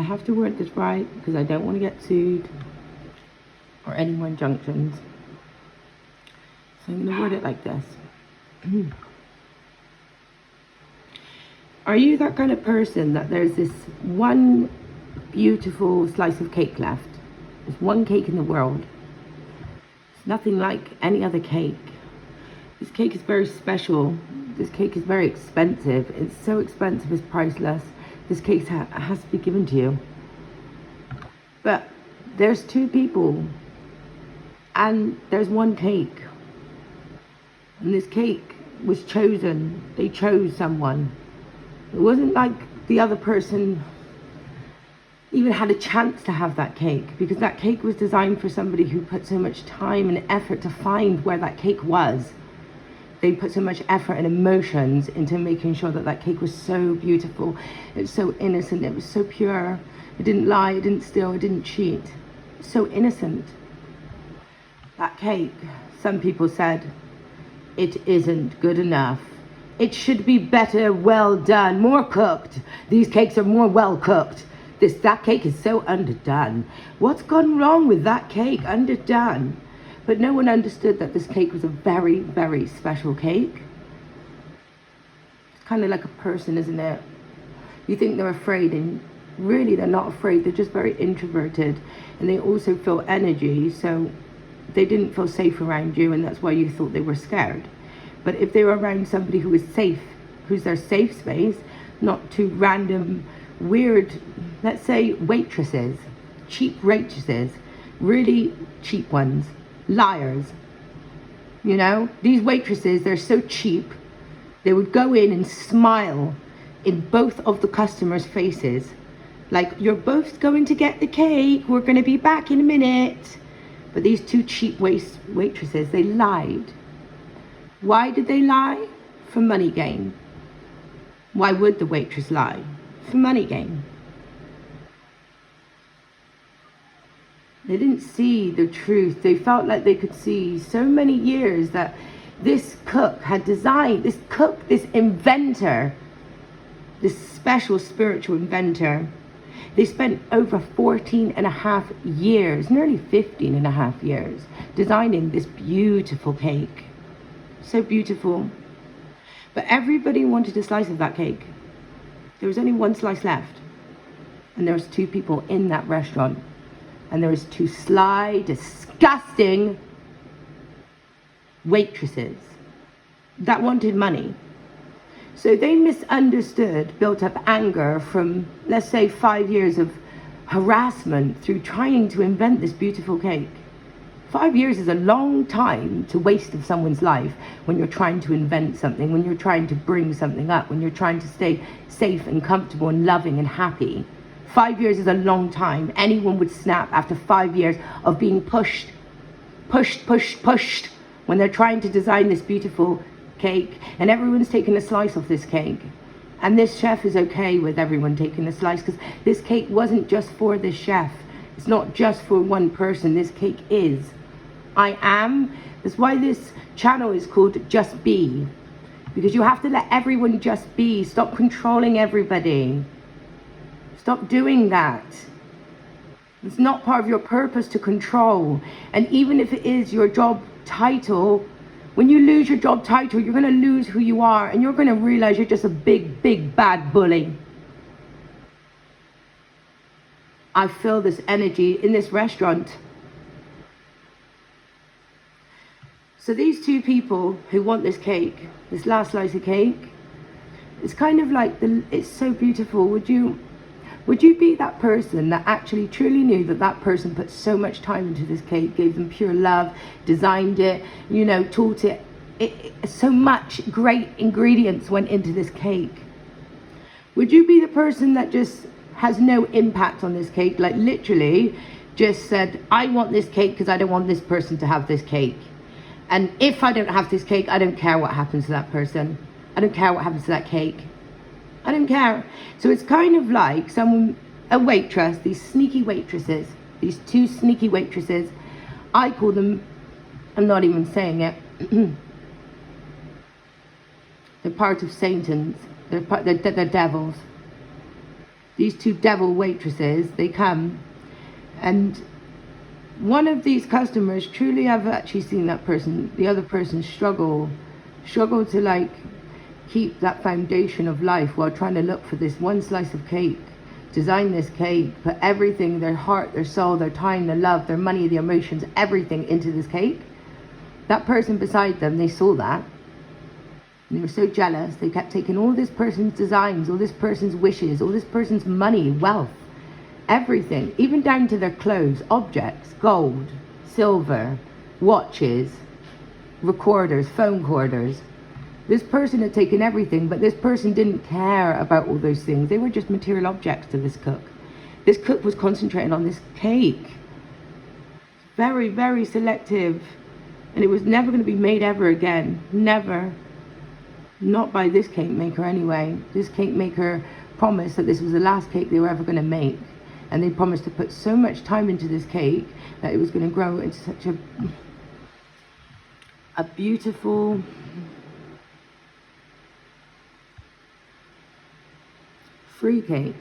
I have to word this right because I don't want to get sued or any more injunctions. So I'm going to word it like this. Are you that kind of person that there's this one beautiful slice of cake left? There's one cake in the world. It's nothing like any other cake. This cake is very special. This cake is very expensive. It's so expensive, it's priceless. This cake has to be given to you. But there's two people and there's one cake. And this cake was chosen. They chose someone. It wasn't like the other person even had a chance to have that cake, because that cake was designed for somebody who put so much time and effort to find where that cake was. They put so much effort and emotions into making sure that that cake was so beautiful. It was so innocent. It was so pure. It didn't lie. It didn't steal. It didn't cheat. So innocent. That cake, some people said, it isn't good enough. It should be better, well done, more cooked. These cakes are more well cooked. That cake is so underdone. What's gone wrong with that cake? Underdone. But no one understood that this cake was a very, very special cake. It's kind of like a person, isn't it? You think they're afraid, and really they're not afraid. They're just very introverted, and they also feel energy, so they didn't feel safe around you, and that's why you thought they were scared. But if they were around somebody who is safe, who's their safe space, not too random, weird, let's say waitresses, cheap waitresses, really cheap ones, liars, you know, these waitresses, they're so cheap, they would go in and smile in both of the customers' faces, like, you're both going to get the cake, we're going to be back in a minute. But these two cheap waitresses, they lied. Why did they lie? For money gain. Why would the waitress lie? For money gain. They didn't see the truth. They felt like they could see so many years that this cook had designed, this cook, this inventor, this special spiritual inventor, they spent over 14 and a half years, nearly 15 and a half years, designing this beautiful cake. So beautiful. But everybody wanted a slice of that cake. There was only one slice left. And there was two people in that restaurant. And there was two sly, disgusting waitresses that wanted money. So they misunderstood, built up anger from, let's say, 5 years of harassment through trying to invent this beautiful cake. 5 years is a long time to waste of someone's life when you're trying to invent something, when you're trying to bring something up, when you're trying to stay safe and comfortable and loving and happy. 5 years is a long time. Anyone would snap after 5 years of being pushed when they're trying to design this beautiful cake, and everyone's taking a slice of this cake. And this chef is okay with everyone taking a slice, because this cake wasn't just for this chef. It's not just for one person. This cake is. I am. That's why this channel is called Just Be. Because you have to let everyone just be. Stop controlling everybody. Stop doing that. It's not part of your purpose to control. And even if it is your job title, when you lose your job title, you're going to lose who you are. And you're going to realize you're just a big, big, bad bully. I feel this energy in this restaurant. So these two people who want this cake, this last slice of cake, it's kind of like, it's so beautiful. Would you be that person that actually truly knew that that person put so much time into this cake, gave them pure love, designed it, you know, taught it, so much great ingredients went into this cake? Would you be the person that just has no impact on this cake, like literally just said, I want this cake because I don't want this person to have this cake, and if I don't have this cake, I don't care what happens to that person, I don't care what happens to that cake, I don't care. So it's kind of like a waitress, these sneaky waitresses, these two sneaky waitresses, I call them, I'm not even saying it, they're part of Satan's, they're devils. these two devil waitresses, they come, and one of these customers, truly I've actually seen that person, the other person struggle to like keep that foundation of life while trying to look for this one slice of cake, design this cake, put everything, their heart, their soul, their time, their love, their money, their emotions, everything into this cake. That person beside them, they saw that. And they were so jealous. They kept taking all this person's designs, all this person's wishes, all this person's money, wealth, everything, even down to their clothes, objects, gold, silver, watches, recorders, phone corders. This person had taken everything, but this person didn't care about all those things. They were just material objects to this cook. This cook was concentrating on this cake. Very, very selective. And it was never going to be made ever again. Never. Not by this cake maker anyway. This cake maker promised that this was the last cake they were ever going to make. And they promised to put so much time into this cake that it was going to grow into such a beautiful, free cake.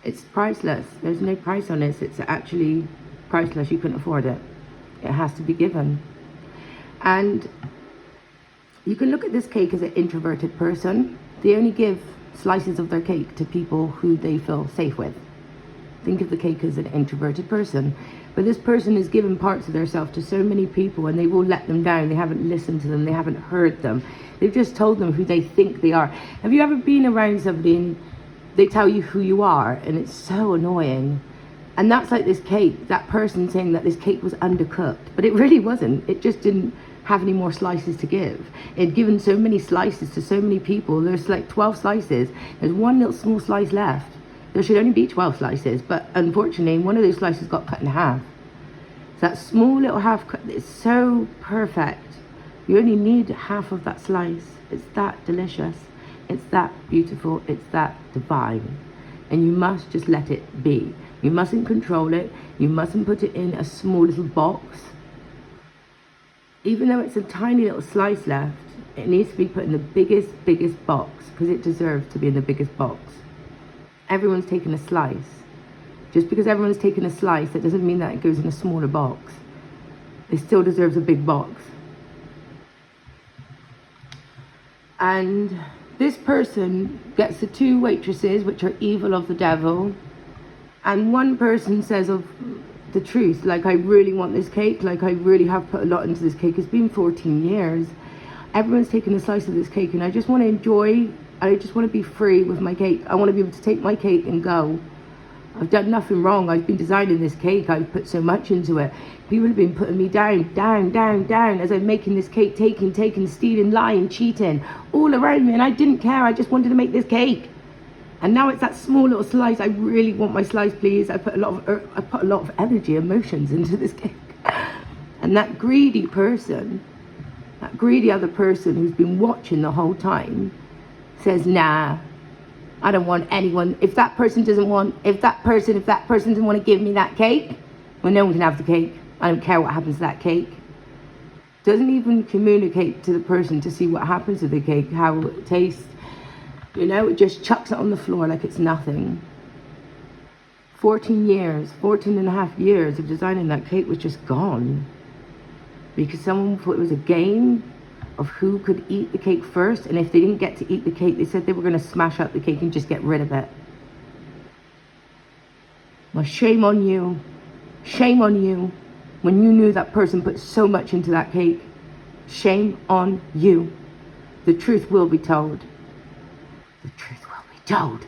It's priceless. There's no price on this. It's actually priceless. You couldn't afford it. It has to be given. And you can look at this cake as an introverted person. They only give slices of their cake to people who they feel safe with. Think of the cake as an introverted person. But this person is giving parts of themselves to so many people, and they will let them down. They haven't listened to them. They haven't heard them. They've just told them who they think they are. Have you ever been around somebody and they tell you who you are, and it's so annoying? And that's like this cake, that person saying that this cake was undercooked, but it really wasn't. It just didn't have any more slices to give. It had given so many slices to so many people. There's like 12 slices. There's one little small slice left. There should only be 12 slices, but unfortunately one of those slices got cut in half. So that small little half cut is so perfect. You only need half of that slice. It's that delicious. It's that beautiful. It's that divine. And you must just let it be. You mustn't control it. You mustn't put it in a small little box. Even though it's a tiny little slice left, it needs to be put in the biggest box, because it deserves to be in the biggest box. Everyone's taking a slice. Just because everyone's taking a slice, that doesn't mean that it goes in a smaller box. It still deserves a big box. And this person gets the two waitresses, which are evil of the devil, and one person says of the truth, like, I really want this cake, like, I really have put a lot into this cake. It's been 14 years. Everyone's taking a slice of this cake, and I just want to enjoy, I just want to be free with my cake. I want to be able to take my cake and go. I've done nothing wrong. I've been designing this cake. I've put so much into it. People have been putting me down as I'm making this cake, taking, stealing, lying, cheating, all around me, and I didn't care. I just wanted to make this cake. And now it's that small little slice. I really want my slice, please. I put a lot of energy, emotions into this cake. And that greedy person, that greedy other person who's been watching the whole time, says, nah, I don't want anyone. If that person doesn't want, if that person doesn't want to give me that cake, well, no one can have the cake. I don't care what happens to that cake. Doesn't even communicate to the person to see what happens to the cake, how it tastes. You know, it just chucks it on the floor like it's nothing. 14 and a half years of designing that cake was just gone. Because someone thought it was a game of who could eat the cake first. And if they didn't get to eat the cake, they said they were going to smash up the cake and just get rid of it. Well, shame on you. Shame on you. When you knew that person put so much into that cake. Shame on you. The truth will be told. The truth will be told.